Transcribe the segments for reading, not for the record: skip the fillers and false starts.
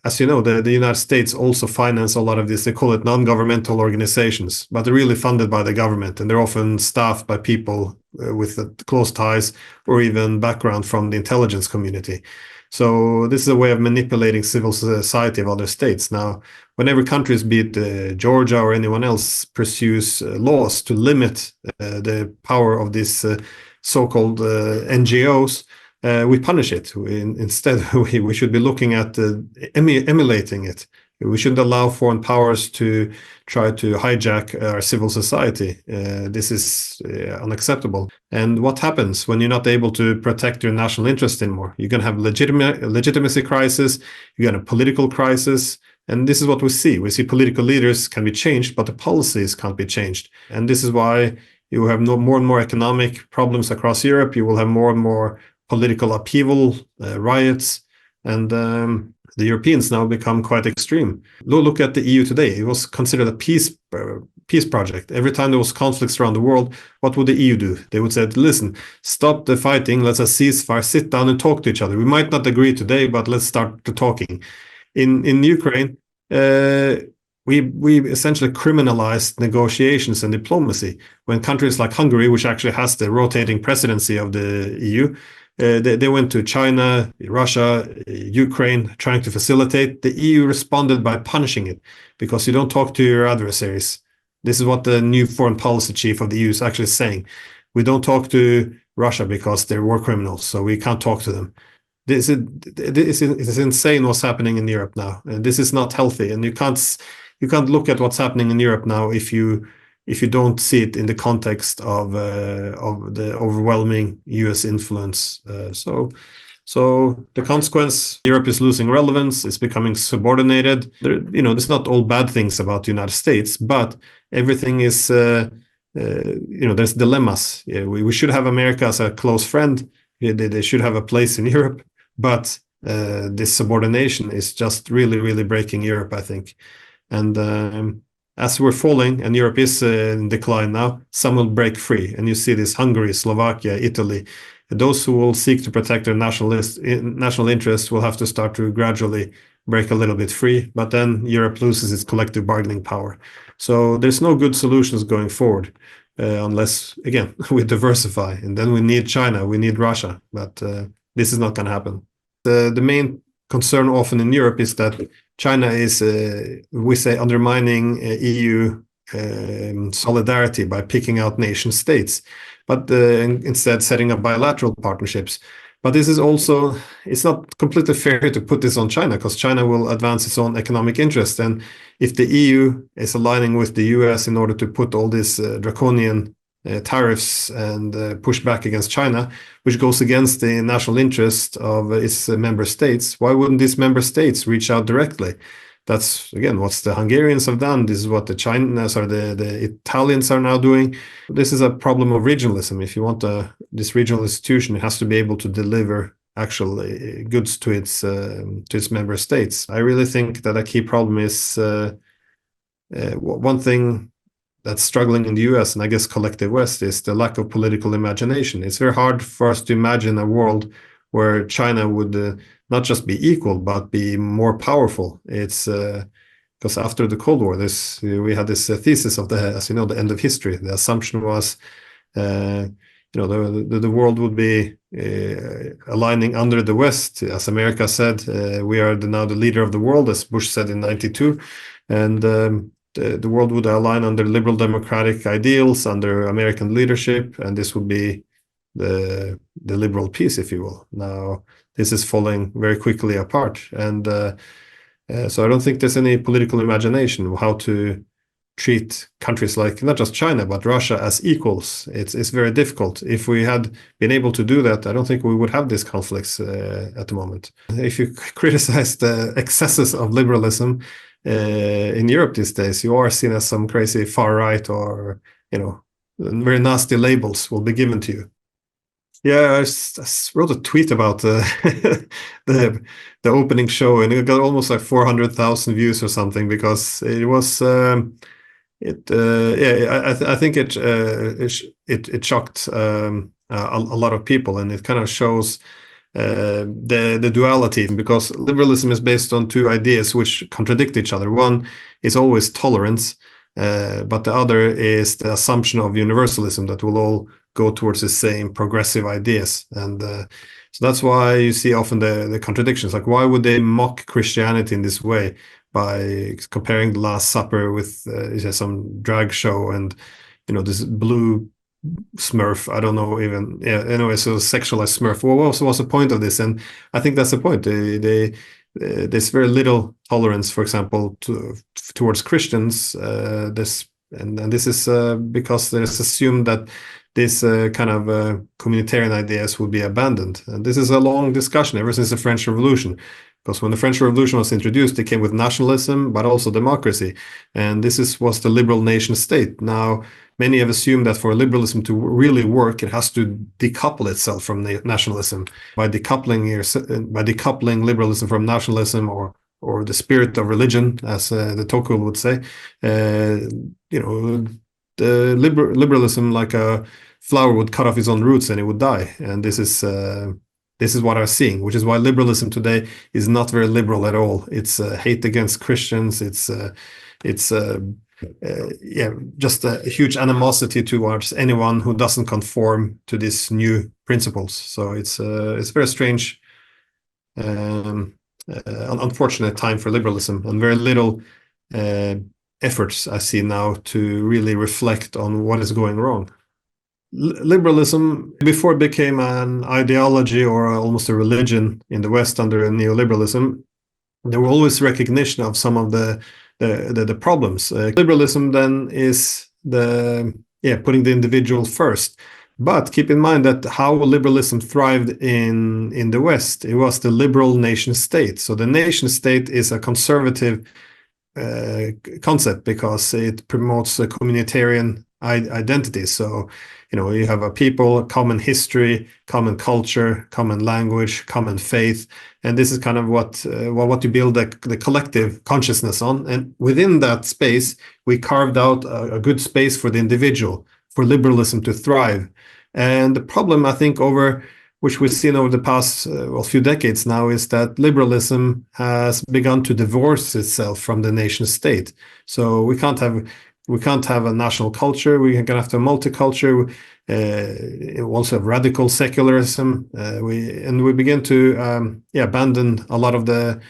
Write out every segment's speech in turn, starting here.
as you know, the United States also finance a lot of this. They call it non-governmental organizations, but they're really funded by the government, and they're often staffed by people with close ties or even background from the intelligence community. So this is a way of manipulating civil society of other states. Now, whenever countries, be it Georgia or anyone else, pursues laws to limit the power of these so-called NGOs, we punish it. Instead, we should be looking at emulating it. We shouldn't allow foreign powers to try to hijack our civil society. This is unacceptable. And what happens when you're not able to protect your national interest anymore? You're going to have legitimacy crisis. You're going to have political crisis. And this is what we see. We see political leaders can be changed, but the policies can't be changed. And this is why you have more and more economic problems across Europe. You will have more and more political upheaval, riots, and the Europeans now become quite extreme. Look at the EU today. It was considered a peace project. Every time there was conflicts around the world, what would the EU do? They would say, listen, stop the fighting, let's have a ceasefire, sit down and talk to each other. We might not agree today, but let's start the talking. In Ukraine, we essentially criminalized negotiations and diplomacy when countries like Hungary, which actually has the rotating presidency of the EU, they went to China, Russia, Ukraine, trying to facilitate. The EU responded by punishing it because you don't talk to your adversaries. This is what the new foreign policy chief of the EU is actually saying. We don't talk to Russia because they're war criminals, so we can't talk to them. This is insane what's happening in Europe now. And this is not healthy. And you can't look at what's happening in Europe now if you don't see it in the context of the overwhelming US influence. So the consequence, Europe is losing relevance, it's becoming subordinated. There's not all bad things about the United States, but everything is, there's dilemmas. We should have America as a close friend. They should have a place in Europe, but this subordination is just really, really breaking Europe, I think. And as we're falling, and Europe is in decline now, some will break free. And you see this: Hungary, Slovakia, Italy. Those who will seek to protect their national interests will have to start to gradually break a little bit free. But then Europe loses its collective bargaining power. So there's no good solutions going forward unless, again, we diversify. And then we need China, we need Russia. But this is not going to happen. The main concern often in Europe is that China is, we say, undermining EU solidarity by picking out nation states, but instead setting up bilateral partnerships. But this is also, it's not completely fair to put this on China, because China will advance its own economic interest. And if the EU is aligning with the US in order to put all these draconian tariffs and push back against China, which goes against the national interest of its member states, why wouldn't these member states reach out directly? That's, again, what the Hungarians have done. This is what the Italians are now doing. This is a problem of regionalism. If you want this regional institution, it has to be able to deliver actual goods to its member states. I really think that a key problem is one thing that's struggling in the US, and I guess collective West, is the lack of political imagination. It's very hard for us to imagine a world where China would not just be equal, but be more powerful. It's because after the Cold War, we had this thesis of the end of history. The assumption was, the world would be aligning under the West. As America said, we are now the leader of the world, as Bush said in '92, and the world would align under liberal democratic ideals, under American leadership, and this would be the liberal peace, if you will. Now, this is falling very quickly apart. And so I don't think there's any political imagination of how to treat countries like not just China, but Russia as equals. It's very difficult. If we had been able to do that, I don't think we would have these conflicts at the moment. If you criticize the excesses of liberalism in Europe these days, you are seen as some crazy far right, or, very nasty labels will be given to you. Yeah, I wrote a tweet about the opening show, and it got almost like 400,000 views or something, because it was I think it shocked a lot of people, and it kind of shows the duality, because liberalism is based on two ideas which contradict each other. One is always tolerance, but the other is the assumption of universalism, that we'll all go towards the same progressive ideas. And so that's why you see often the contradictions. Like, why would they mock Christianity in this way by comparing the Last Supper with some drag show and this blue Smurf? I don't know even. Yeah, anyway, so sexualized Smurf. Well, what was the point of this? And I think that's the point. There's very little tolerance, for example, towards Christians. This is because there's assumed that this kind of communitarian ideas will be abandoned. And this is a long discussion ever since the French Revolution. Because when the French Revolution was introduced, it came with nationalism, but also democracy. And this was the liberal nation state. Now, many have assumed that for liberalism to really work, it has to decouple itself from nationalism. By decoupling liberalism from nationalism, or the spirit of religion, as the Tocqueville would say, the liberalism, like a flower, would cut off its own roots and it would die. And this is what I'm seeing, which is why liberalism today is not very liberal at all. It's hate against Christians. It's just a huge animosity towards anyone who doesn't conform to these new principles. So it's very strange, unfortunate time for liberalism, and very little efforts I see now to really reflect on what is going wrong. Liberalism, before it became an ideology or almost a religion in the West under neoliberalism, there were always recognition of some of the problems. Liberalism then is putting the individual first. But keep in mind that how liberalism thrived in the West, it was the liberal nation state. So the nation state is a conservative concept because it promotes a communitarian identity. So you have a people, common history, common culture, common language, common faith, and this is kind of what you build the collective consciousness on. And within that space, we carved out a good space for the individual, for liberalism to thrive. And the problem, I think, which we've seen over the past few decades now, is that liberalism has begun to divorce itself from the nation state. So we can't have a national culture. We're going to have to have multiculture. We also have radical secularism. We begin to abandon a lot of the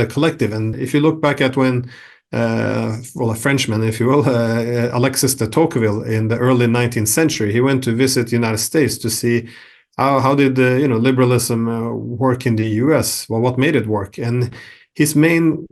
collective. And if you look back at when a Frenchman, if you will, Alexis de Tocqueville, in the early 19th century, he went to visit the United States to see how did liberalism work in the US. Well, what made it work? And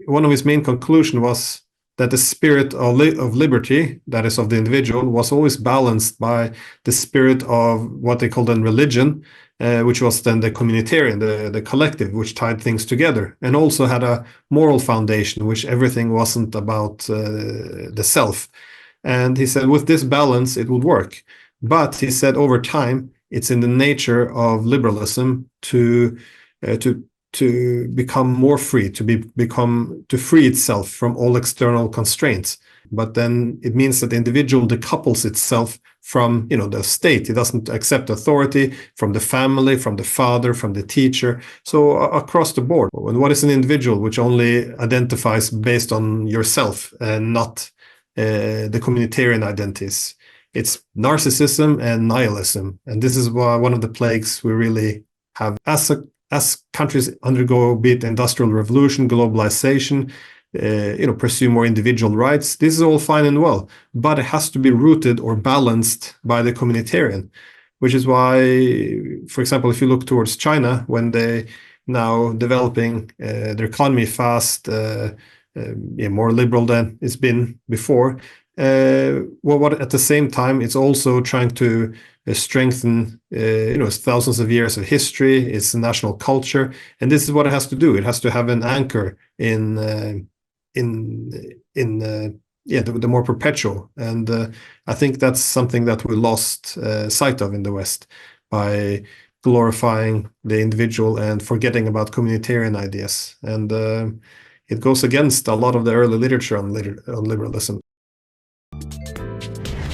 one of his main conclusions was that the spirit of liberty, that is of the individual, was always balanced by the spirit of what they called then religion, which was then the communitarian, the collective, which tied things together, and also had a moral foundation, which everything wasn't about the self. And he said, with this balance, it would work. But he said, over time, it's in the nature of liberalism to become more free, to free itself from all external constraints. But then it means that the individual decouples itself from the state. It doesn't accept authority from the family, from the father, from the teacher. So across the board. And what is an individual? Which only identifies based on yourself and not the communitarian identities. It's narcissism and nihilism. And this is one of the plagues we really have as countries undergo, be it industrial revolution, globalization, pursue more individual rights. This is all fine and well, but it has to be rooted or balanced by the communitarian, which is why, for example, if you look towards China, when they now developing their economy fast, more liberal than it's been before, what at the same time, it's also trying to strengthen, thousands of years of history, its national culture, and this is what it has to do. It has to have an anchor in the more perpetual, and I think that's something that we lost sight of in the West by glorifying the individual and forgetting about communitarian ideas, and it goes against a lot of the early literature on liberalism.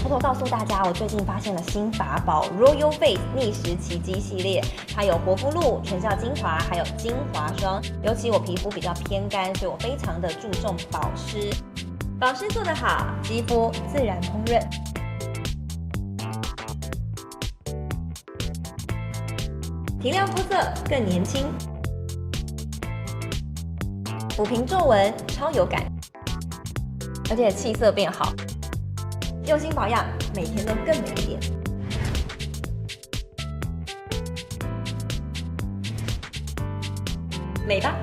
偷偷告诉大家，我最近发现了新法宝 Royal Face 逆时奇迹系列，它有活肤露、全效精华，还有精华霜。尤其我皮肤比较偏干，所以我非常的注重保湿。保湿做得好，肌肤自然烹润。提亮肤色更年轻，抚平皱纹超有感，而且气色变好。用心保养，每天都更美一点。美吧。